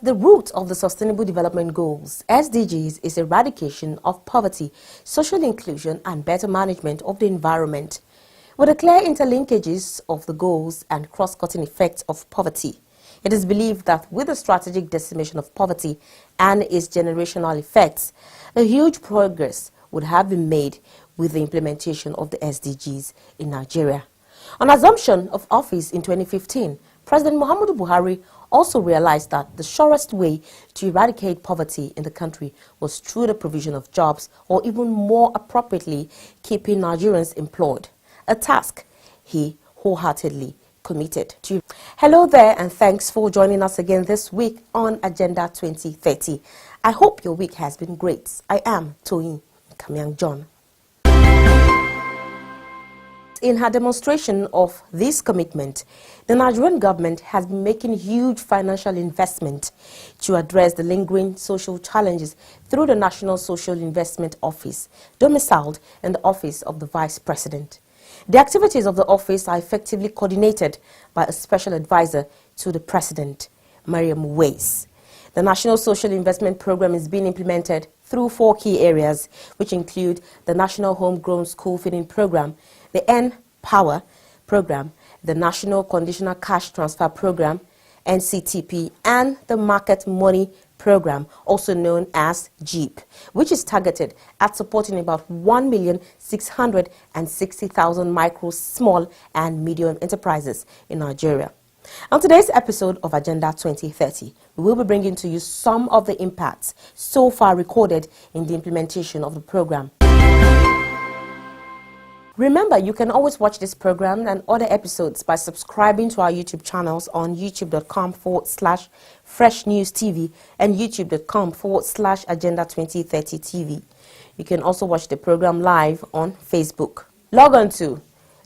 the root of the Sustainable Development Goals, SDGs, is eradication of poverty, social inclusion and better management of the environment. With the clear interlinkages of the goals and cross-cutting effects of poverty, it is believed that with the strategic decimation of poverty and its generational effects, a huge progress would have been made with the implementation of the SDGs in Nigeria. On assumption of office in 2015, President Muhammadu Buhari also realized that the surest way to eradicate poverty in the country was through the provision of jobs, or even more appropriately, keeping Nigerians employed, a task he wholeheartedly committed to. Hello there, and thanks for joining us again this week on Agenda 2030. I hope your week has been great. I am Toyin Kamyang John. In her demonstration of this commitment, the Nigerian government has been making huge financial investment to address the lingering social challenges through the National Social Investment Office, domiciled in the Office of the Vice President. The activities of the office are effectively coordinated by a special advisor to the President, Mariam Weiss. The National Social Investment Program is being implemented through 4 key areas, which include the National Homegrown School Feeding Program, the N-Power Program, the National Conditional Cash Transfer Program, NCTP, and the Market Money Program, also known as JEEP, which is targeted at supporting about 1,660,000 micro, small, and medium enterprises in Nigeria. On today's episode of Agenda 2030, we will be bringing to you some of the impacts so far recorded in the implementation of the program. Remember, you can always watch this program and other episodes by subscribing to our YouTube channels on youtube.com/FreshNewsTV and youtube.com/Agenda2030TV. You can also watch the program live on Facebook. Log on to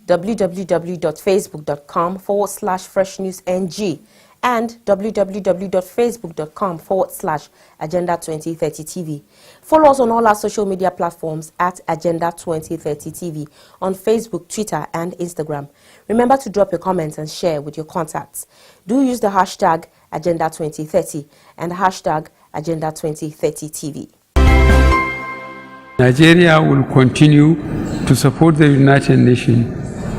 www.facebook.com/FreshNewsNG and www.facebook.com/Agenda2030TV. Follow us on all our social media platforms at Agenda2030TV on Facebook, Twitter, and Instagram. Remember to drop your comments and share with your contacts. Do use the hashtag Agenda2030 and the hashtag Agenda2030TV. Nigeria will continue to support the United Nations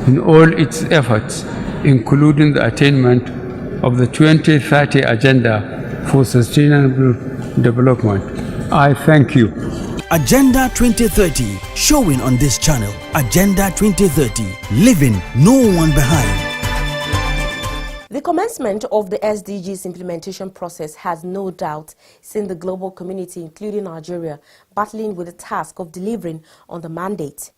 in all its efforts, including the attainment of the 2030 Agenda for Sustainable Development. I thank you. Agenda 2030, showing on this channel. Agenda 2030, leaving no one behind. The commencement of the SDGs implementation process has no doubt seen the global community, including Nigeria, battling with the task of delivering on the mandate.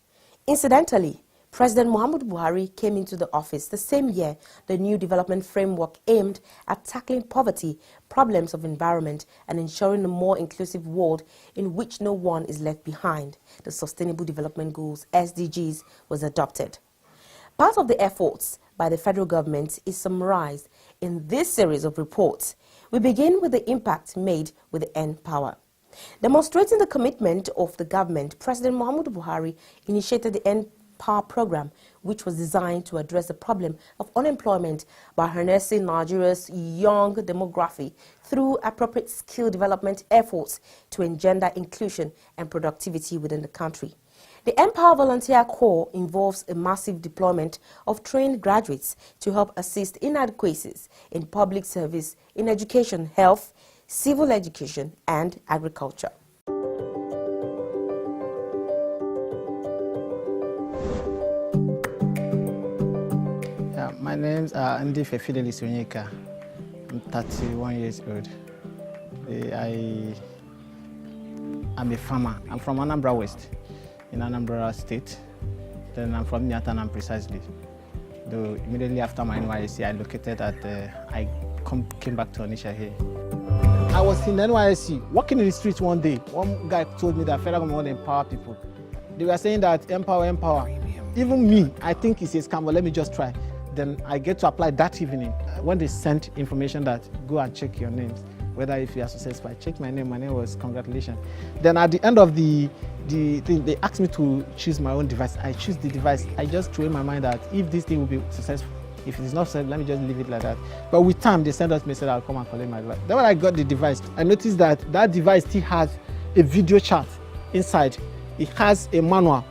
Incidentally, President Muhammadu Buhari came into the office the same year the new development framework aimed at tackling poverty, problems of environment, and ensuring a more inclusive world in which no one is left behind. The Sustainable Development Goals, SDGs, was adopted. Part of the efforts by the federal government is summarized in this series of reports. We begin with the impact made with the N-Power. Demonstrating the commitment of the government, President Muhammadu Buhari initiated the N-Power program, which was designed to address the problem of unemployment by harnessing Nigeria's young demography through appropriate skill development efforts to engender inclusion and productivity within the country. The Empower Volunteer Corps involves a massive deployment of trained graduates to help assist inadequacies in public service, in education, health, civil education, and agriculture. My name's Andy Fidelis Onyeka. I'm 31 years old. I'm a farmer. I'm from Anambra West, in Anambra State. Then I'm from Nyatanam precisely. Though immediately after my NYSC, I located at, came back to Onitsha here. I was in NYSC, walking in the streets one day. One guy told me that federal government want to empower people. They were saying that empower. Even me, I think it's a scam, but let me just try. Then I get to apply that evening. When they sent information that go and check your names, whether if you are successful, I checked my name was congratulations. Then at the end of the thing, they asked me to choose my own device. I choose the device. I just threw in my mind that if this thing will be successful, If it is not said, let me just leave it like that. But with time, they sent us message, I'll come and collect my device. Then when I got the device, I noticed that that device still has a video chat inside. It has a manual.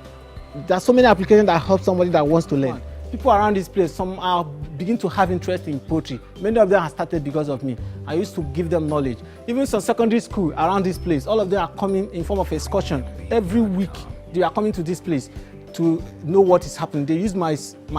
There are so many applications that help somebody that wants to learn. People around this place, some are beginning to have interest in poetry. Many of them have started because of me. I used to give them knowledge. Even some secondary school around this place, all of them are coming in form of excursion. Every week, they are coming to this place to know what is happening. They use my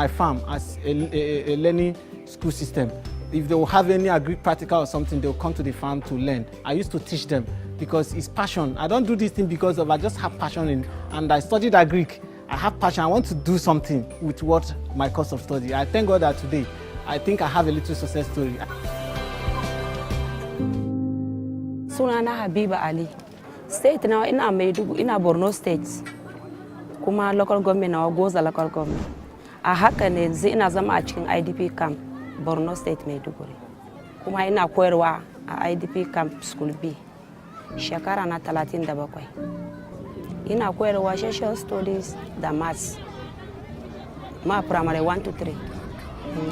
farm as a learning school system. If they will have any agri practical or something, they will come to the farm to learn. I used to teach them because it's passion. I don't do this thing because of I just have passion and I studied agri. I have passion. I want to do something with what my course of study. I thank God that today, I think I have a little success story. Sunana Habiba Ali. State now ina Maiduguri, ina Borno State. Kuma local government na Goza local government. A haka ne yanzu ina zama a cikin IDP camp Borno State Maiduguri. Kuma ina koyarwa a IDP camp School B. Shekara na 37. Ina koyarwa social studies da maths. Ma primary 1 to 3.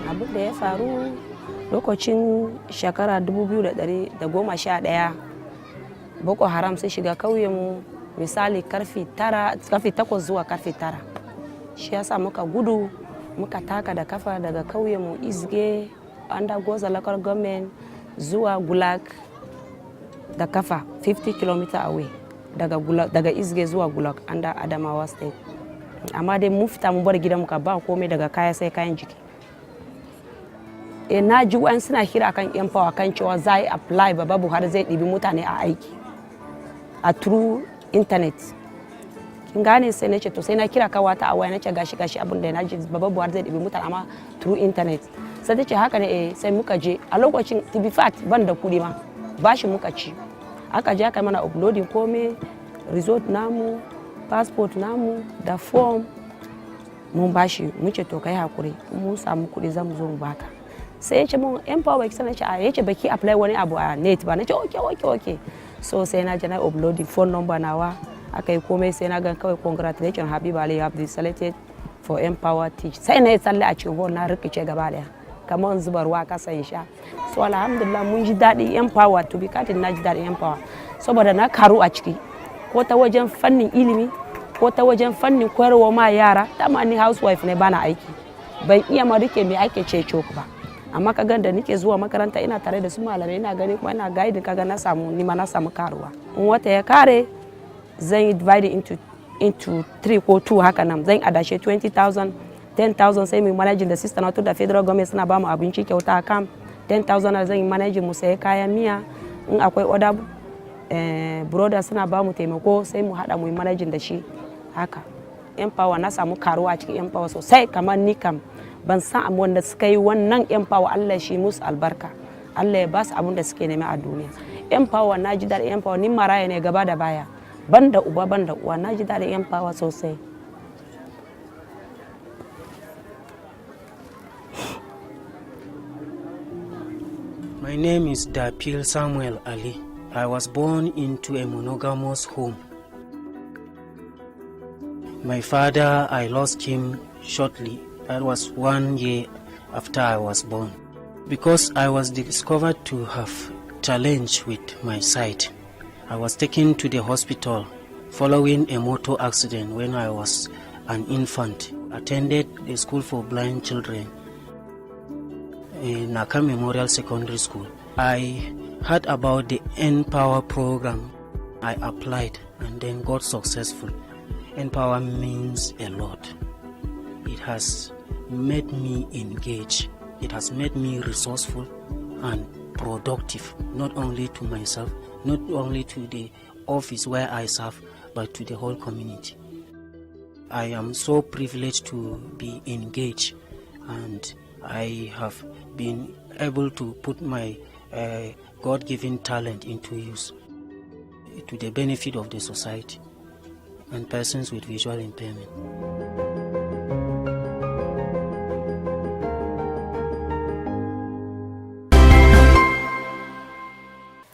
Abin da ya faru lokacin shekara 2011 Boko Haram sai shiga kauyenmu misali karfe 8 zuwa karfe 9. Shi yasa muka gudu muka taka da kafa daga kauyenmu Izge under Goza local government zuwa Gulag da kafa 50 km away daga Izge zuwa Gulag under Adamawa state. Amma dai mu fita mu bar gidan muka ba komai daga kaya sai kayan jiki. Na ji wa'an suna hira kan empower kan cewa zai apply Baba Buhari zai ɗibi mutane a aiki a through internet. Kin gane sai nace to sai na kira kawata a waya nace gashi abin da naji Baba Buhari zai ɗibi mutane amma through internet. Sai tace haka ne sai muka je a lokacin to be fact ban da kuɗi ma bashi muka ci. Aka je aka mana uploading komai result namu passport namu da form mun bashi muce to kai hakuri mun samu kuɗi zamu zo mu baka. Sai yace mun empower excellence yace baki apply wani abu a net ba nace okay. So sai na je na upload phone number nawa akai komai sai na ga kawai congratulations Habiba Ali, you have been selected for empower teach. Sai na yi tsalle a cikin hall na rikice gaba daya kamar zubar ruwa kasa in sha. So alhamdulillah mun ji dadi empower to be katin na ji dadi empower saboda na karu a ciki ko ta wajen fannin ilimi ko ta wajen fannin koyarwa ma yara. Dama ni housewife ne bana aiki ban iya ma rike me ake ceco ba. Amma kaga da nake zuwa makaranta ina tare da su malamai ina gani kuma ina guide kaga na samu karuwa. In wata ya kare zan yi divide into 3 ko 2 haka nan zan adashe 20,000 10,000 sai mu manage da sister na to da federal government suna ba mu abinci kyauta a camp 10,000 zan yi manage mu sai kayan miya in akwai order brothers suna ba mu taimako sai mu hada mu yi manage da shi haka. Empower na samu karuwa cikin empower sosai kamar ni kam ban san wanda suka yi wannan empower Allah shi musu albarka Allah ya ba su abin da suke nema a duniya. Empower na ji daɗin empower ni maraya ne gaba da baya banda uba banda uwa na ji daɗin empower sosai. My name is Dapil Samuel Ali. I was born into a monogamous home. My father, I lost him shortly. That was 1 year after I was born. Because I was discovered to have challenge with my sight, I was taken to the hospital following a motor accident when I was an infant. Attended the school for blind children in Naka Memorial Secondary School. I heard about the Empower program. I applied and then got successful. Empower means a lot. It has made me engage. It has made me resourceful and productive, not only to myself, not only to the office where I serve, but to the whole community. I am so privileged to be engaged, and I have been able to put my God-given talent into use to the benefit of the society and persons with visual impairment.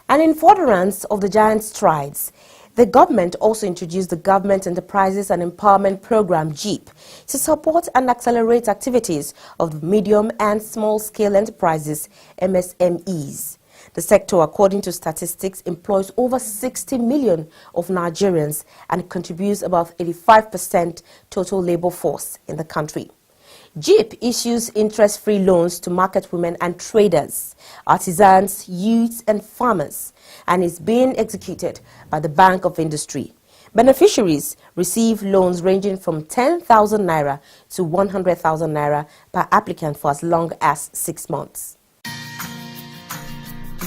And in furtherance of the giant strides, The government also introduced the Government Enterprises and Empowerment Program, GEEP, to support and accelerate activities of medium and small-scale enterprises, MSMEs. The sector, according to statistics, employs over 60 million of Nigerians and contributes about 85% total labor force in the country. GEEP issues interest-free loans to market women and traders, artisans, youths and farmers, and is being executed by the Bank of Industry. Beneficiaries receive loans ranging from 10,000 naira to 100,000 naira per applicant for as long as 6 months.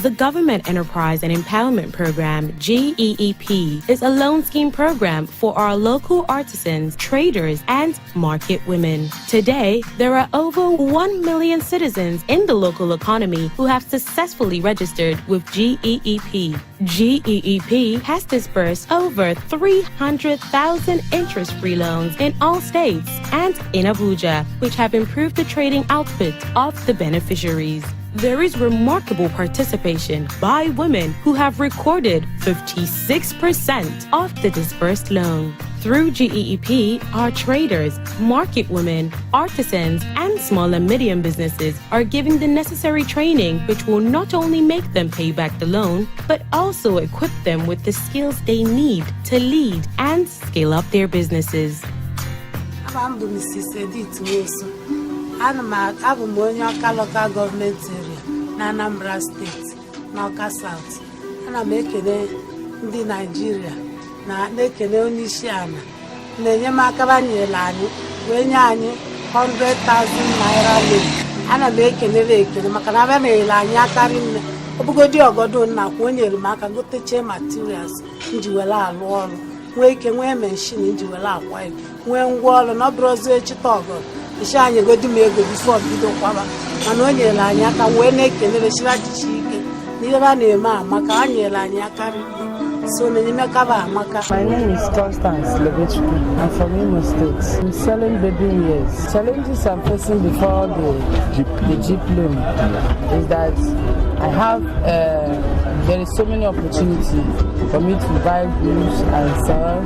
The Government Enterprise and Empowerment Program, GEEP, is a loan scheme program for our local artisans, traders, and market women. Today, there are over 1 million citizens in the local economy who have successfully registered with GEEP. GEEP has disbursed over 300,000 interest-free loans in all states and in Abuja, which have improved the trading output of the beneficiaries. There is remarkable participation by women who have recorded 56% of the disbursed loan. Through GEEP, our traders, market women, artisans, and small and medium businesses are given the necessary training which will not only make them pay back the loan, but also equip them with the skills they need to lead and scale up their businesses. I'm Monyoka local government area, Anambra State, Nauka South. Ana m ekele ndị Nigeria na ekele onye isi ala na-enye m aka banyere anyị wee nye anyị 100,000 naira loan. Ana m ekele maka na abịa na-ele anyị aka rinne obugodi ogodo nna kwa onye elu maka goteche materials nji wele alụ ọrụ nwee ike nwee machine nji wele akwa nwee ngwa ọrụ na ọbụrụzi echita ọgọ isi anyị godi m ego bifo bido kwaba mana o nyere anyị aka wee na-ekelere chirajichi ike n'ihe ba na-eme amaka ha nyere anyị aka so na-enyemaka ba amaka. My name is Constance Lebechukwu. I'm from Imo State. I'm selling baby wears. Challenges I'm facing before the Jeep loan is that I have there is so many opportunities for me to buy goods and sell,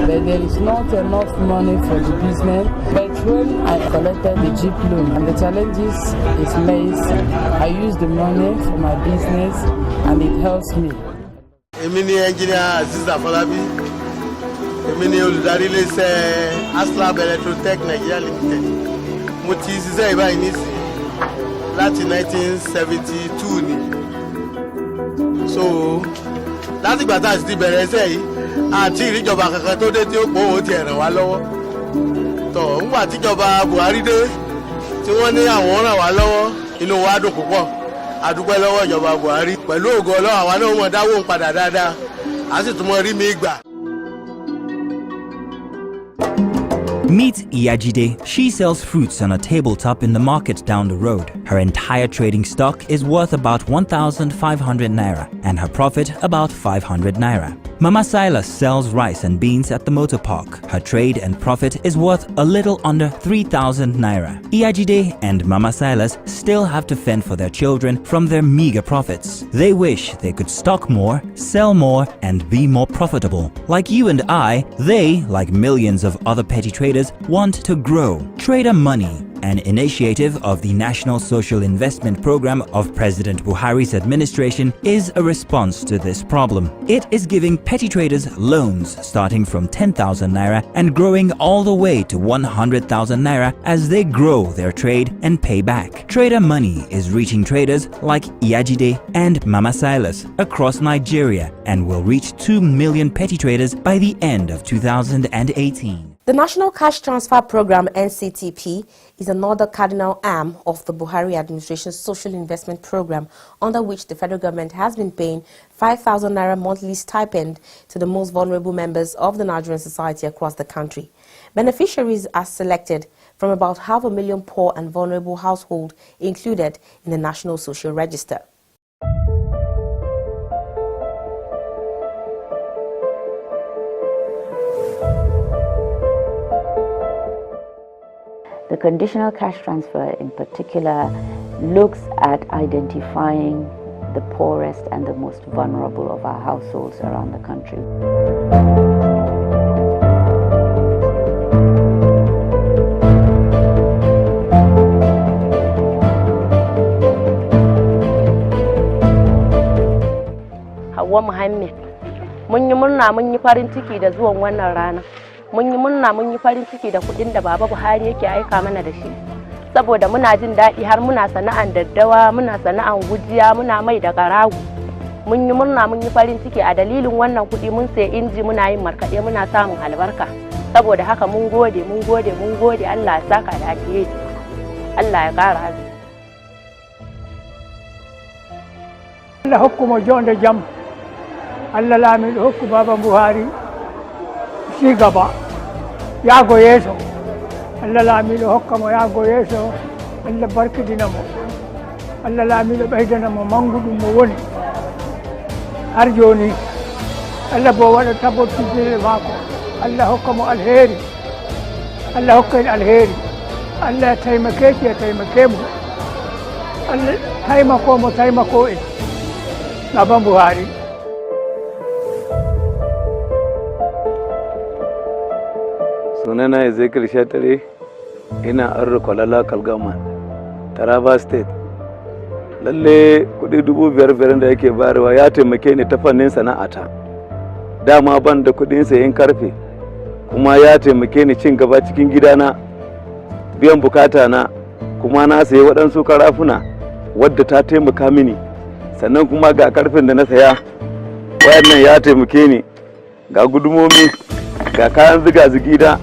but there is not enough money for the business. But when I collected the Jeep loan and the challenges is less, I use the money for my business and it helps me. Emini engineer Aziz Afolabi, Emini olùdarí iléeṣẹ́ Aslab Electrotech Nigeria Limited. Mo ti ṣiṣẹ́ ìbáyìí nísìn láti 1972 ni. So láti ìgbà tá a ti bẹ̀rẹ̀ iṣẹ́ yìí àti ìríjọba kankan tó dé tí ó pọ̀ ó ti ràn wá lọ́wọ́. Tọ́ nígbà tíjọba Buhari dé tí wọ́n ní àwọn ràn wá lọ́wọ́ inú wa dùn púpọ̀. Adúpẹ́ lọ́wọ́ ìjọba Buhari pẹ̀lú ògo Ọlọ́run àwa náà mọ̀ dáwó ń padà dáadáa a sì tún mọ̀ rí mi gbà. Meet Iyajide. She sells fruits on a tabletop in the market down the road. Her entire trading stock is worth about 1,500 naira and her profit about 500 naira. Mama Silas sells rice and beans at the motor park. Her trade and profit is worth a little under 3,000 naira. Iyajide and Mama Silas still have to fend for their children from their meager profits. They wish they could stock more, sell more, and be more profitable. Like you and I, they, like millions of other petty traders, want to grow. Trader Money, an initiative of the National Social Investment Program of President Buhari's administration, is a response to this problem. It is giving petty traders loans starting from 10,000 naira and growing all the way to 100,000 naira as they grow their trade and pay back. Trader Money is reaching traders like Iyajide and Mama Silas across Nigeria and will reach 2 million petty traders by the end of 2018. The National Cash Transfer Program, NCTP, is another cardinal arm of the Buhari administration's social investment program, under which the federal government has been paying 5,000 naira monthly stipend to the most vulnerable members of the Nigerian society across the country. Beneficiaries are selected from about 500,000 poor and vulnerable households included in the National Social Register. The conditional cash transfer in particular looks at identifying the poorest and the most vulnerable of our households around the country. Hauwa Muhammad, mun yi murna mun yi farin ciki da zuwan wannan rana. Mun yi murna mun yi farin ciki da kuɗin da Baba Buhari yake aika mana da shi. Saboda muna jin daɗi har muna sana'an daddawa, muna sana'an gujiya, muna mai da karago. Mun yi murna mun yi farin ciki a dalilin wannan kuɗi mun sai inji muna yin markaɗe muna samun albarka. Saboda haka mun gode mun gode mun gode, Allah ya saka da alheri. Allah ya ƙara arziki. Allah hukuma jonde jam. Allah lamiɗo hokku Baba Buhari ci gaba yaago yeeso. Allah lamiɗo hokkamo yaago yeeso. Allah barkidina mo. Allah lamiɗo ɓeydana mo manguɗum mo woni har joni. Allah bo waɗa tabbotidire maako. Allah hokkamo alheri. Allah hokka en alheri. Allah taimakeki ya taimakemo. Allah taimako mo taimako en. Baba Buhari. Sunana Ezekiel Shatare, ina Arro Kwalala Kalgama, Taraba State. Lalle kuɗi 5,000 da yake bayarwa ya taimake ni ta fannin sana'ata. Dama ban da kuɗin sayen karfe, kuma ya taimake ni cin gaba cikin gidana, biyan bukata na, kuma na sayi waɗansu karafuna wadda ta taimaka mini. Sannan kuma ga karfin da na saya, wayannan ya taimake ni, ga gudumomi, ga kayan ziga-zigi da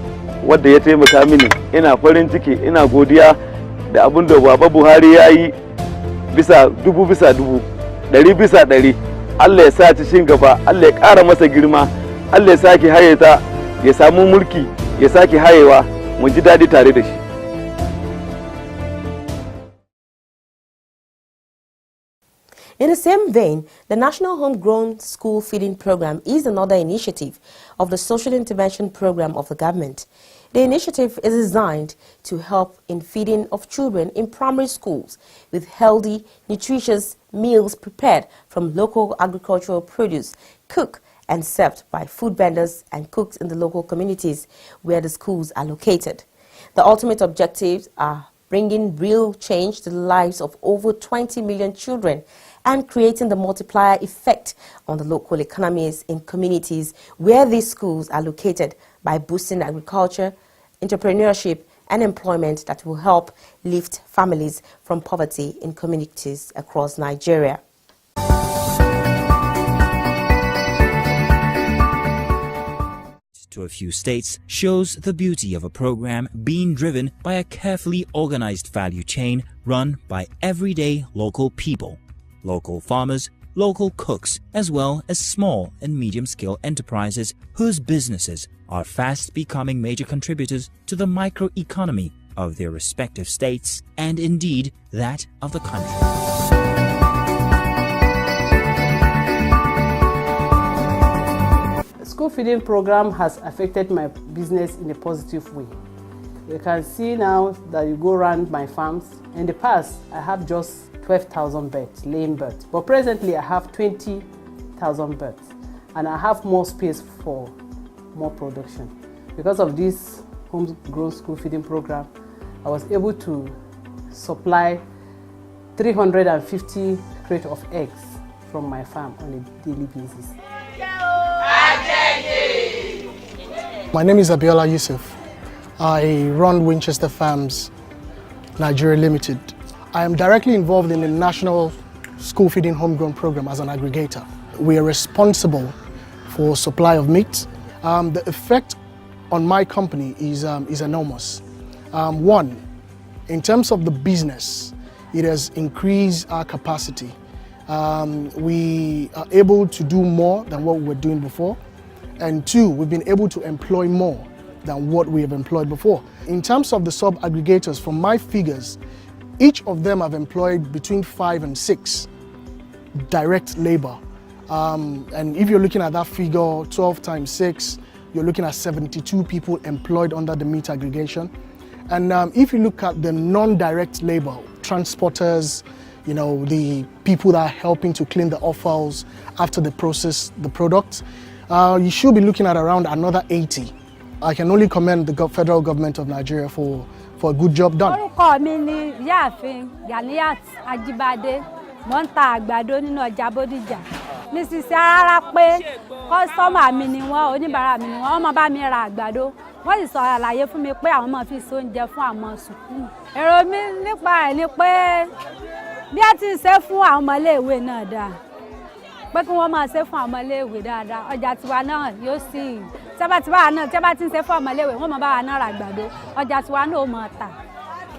wadda ya taimaka mini. Ina farin ciki, ina godiya da abin da Baba Buhari ya yi bisa 1000, 100%. Allah ya sa ci gaba, Allah ya ƙara masa girma, Allah ya sake hayeta, ya samu mulki, ya sake hayewa, mu ji daɗi tare da shi. In the same vein, the National Homegrown School Feeding Program is another initiative of the Social Intervention Program of the government. The initiative is designed to help in feeding of children in primary schools with healthy, nutritious meals prepared from local agricultural produce, cooked and served by food vendors and cooks in the local communities where the schools are located. The ultimate objectives are bringing real change to the lives of over 20 million children and creating the multiplier effect on the local economies in communities where these schools are located by boosting agriculture, entrepreneurship and employment that will help lift families from poverty in communities across Nigeria. To a few states shows the beauty of a program being driven by a carefully organized value chain run by everyday local people, local farmers, local cooks, as well as small and medium-scale enterprises whose businesses are fast becoming major contributors to the microeconomy of their respective states and indeed that of the country. The school feeding program has affected my business in a positive way. You can see now that you go around my farms. In the past, I have just 12,000 birds, laying birds. But presently I have 20,000 birds and I have more space for more production. Because of this homegrown school feeding program, I was able to supply 350 crates of eggs from my farm on a daily basis. My name is Abiola Yusuf. I run Winchester Farms Nigeria Limited. I am directly involved in the National School Feeding Homegrown Program as an aggregator. We are responsible for supply of meat. The effect on my company is enormous. One, in terms of the business, it has increased our capacity. We are able to do more than what we were doing before. And two, we've been able to employ more than what we have employed before. In terms of the sub-aggregators, from my figures, each of them have employed between 5 and 6 direct labor. And if you're looking at that figure, 12 times 6, you're looking at 72 people employed under the meat aggregation. And if you look at the non-direct labor, transporters, you know, the people that are helping to clean the offals after they process the product. You should be looking at around another 80. I can only commend the federal government of Nigeria for a good job done. Mrs. Ara pé customer mi ni wọ́n, oníbàárà mi ni wọ́n máa bá mi ra àgbàdo. Wọ́n sì sọ àlàyé fún mi pé àwọn máa fi so oúnjẹ fún àwọn sùkúù. Èrò mi nípa ẹ̀ ni pé bí a ti ń ṣe fún àwọn ọmọléèwé náà dáa. Pé kí wọ́n máa ṣe fún àwọn ọmọléèwé dáadáa. Ọjà tiwa náà yóò sì tí a bá ti ń ṣe fún ọmọléèwé wọ́n máa bá wa náà ra àgbàdo. Ọjà tiwa náà ó máa tà.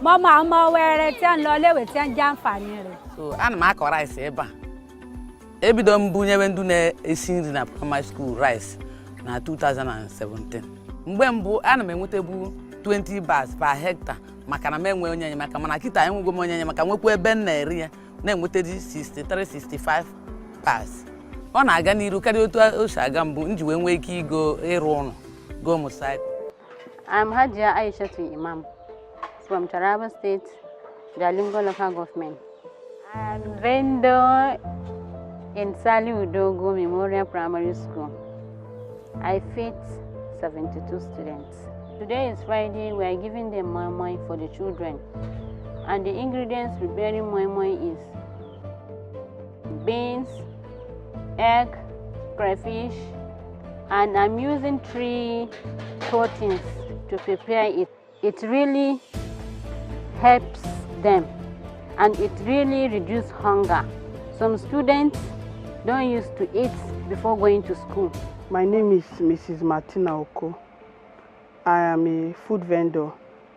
Mo máa mọ wẹ́rẹ́ tí a ń lọ léèwé tí a ń jẹ àǹfààní rẹ̀. So ana m akọ rice ebe a. Ebido mbunyewe ndu na-esi nri na primary school rice na 2017. Mgbe mbụ ana m enwetebu 20 bars per hectare maka na m enwe onye enyemaka mana kịta enwego m onye enyemaka nwekwa ebe m na-eri ya na-enwetedi 63-65 bars. Ọ na-aga n'iru karịa otu o si aga mbụ nji wee nwee ike ịrụ ụlọ go motorcycle. I'm Hajia Aishatu Imam from Taraba State, Jalingo local government. I'm vendor in Sali Udogo Memorial Primary School. I feed 72 students. Today is Friday, we are giving them moi moi for the children. And the ingredients preparing moi moi is beans, egg, crayfish, and I'm using 3 proteins to prepare it. It really helps them and it really reduces hunger. Some students don't used to eat before going to school. My name is Mrs. Martina Oko. I am a food vendor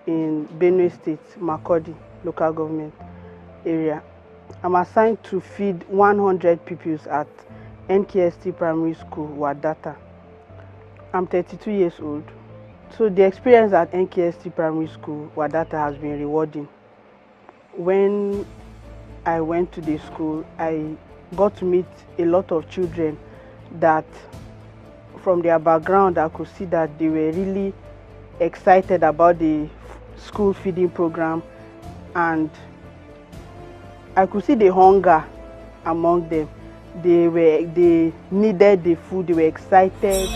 in Benue State, Makurdi local government area. I'm assigned to feed 100 pupils at NKST Primary School, Wadata. I'm 32 years old. So the experience at NKST Primary School, Wadata, has been rewarding. When I went to the school, I got to meet a lot of children that from their background I could see that they were really excited about the school feeding program, and I could see the hunger among them. They needed the food, they were excited.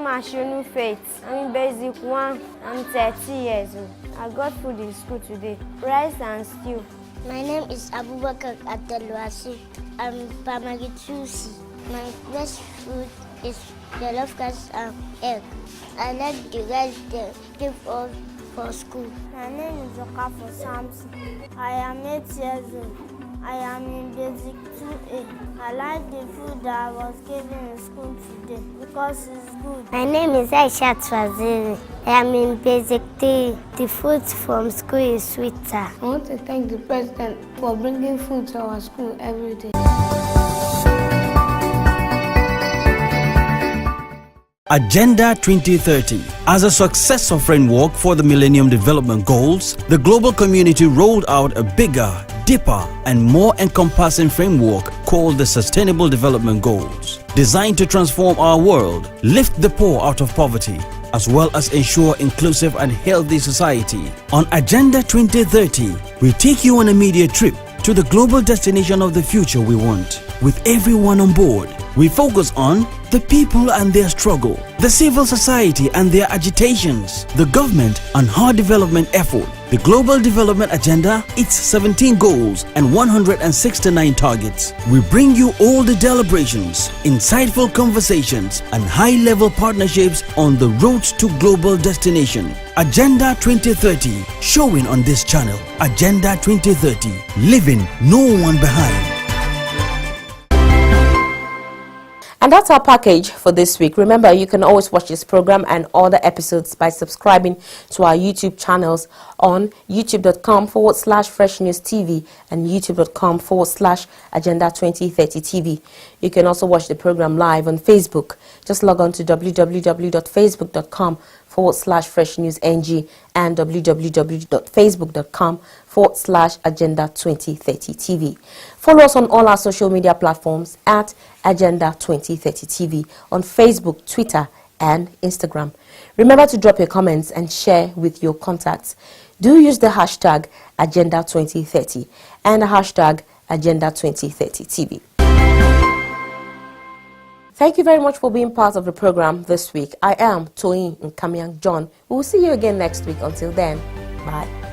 Ashenu Faith. I'm in basic 1. I'm 30 years old. I got food in school today. Rice and stew. My name is Abubakar Adelwasi. I'm primary 2C. My best food is jollof rice and egg. I like the rice they give us for school. My name is Okafo Samson. I am 8 years old. I am in basic 2A. I like the food that I was given in school today because it's good. My name is Aisha Twaziri. I am in basic 3. The food from school is sweeter. I want to thank the president for bringing food to our school every day. Agenda 2030. As a successor framework for the Millennium Development Goals, the global community rolled out a bigger, deeper, and more encompassing framework called the Sustainable Development Goals, designed to transform our world, lift the poor out of poverty, as well as ensure inclusive and healthy society. On Agenda 2030, we take you on a media trip to the global destination of the future we want. With everyone on board, we focus on the people and their struggle, the civil society and their agitations, the government and her development effort, the Global Development Agenda, its 17 goals and 169 targets. We bring you all the deliberations, insightful conversations and high-level partnerships on the road to global destination. Agenda 2030, showing on this channel. Agenda 2030, leaving no one behind. And that's our package for this week. Remember, you can always watch this program and other episodes by subscribing to our YouTube channels on youtube.com/Fresh News TV and youtube.com/Agenda 2030 TV. You can also watch the program live on Facebook. Just log on to www.facebook.com www.facebook.com/FreshNewsNG and www.facebook.com/Agenda2030TV. Follow us on all our social media platforms at Agenda2030TV on Facebook, Twitter, and Instagram. Remember to drop your comments and share with your contacts. Do use the hashtag Agenda2030 and the hashtag Agenda2030TV. Thank you very much for being part of the program this week. I am Toyin Nkamiang John. We will see you again next week. Until then, bye.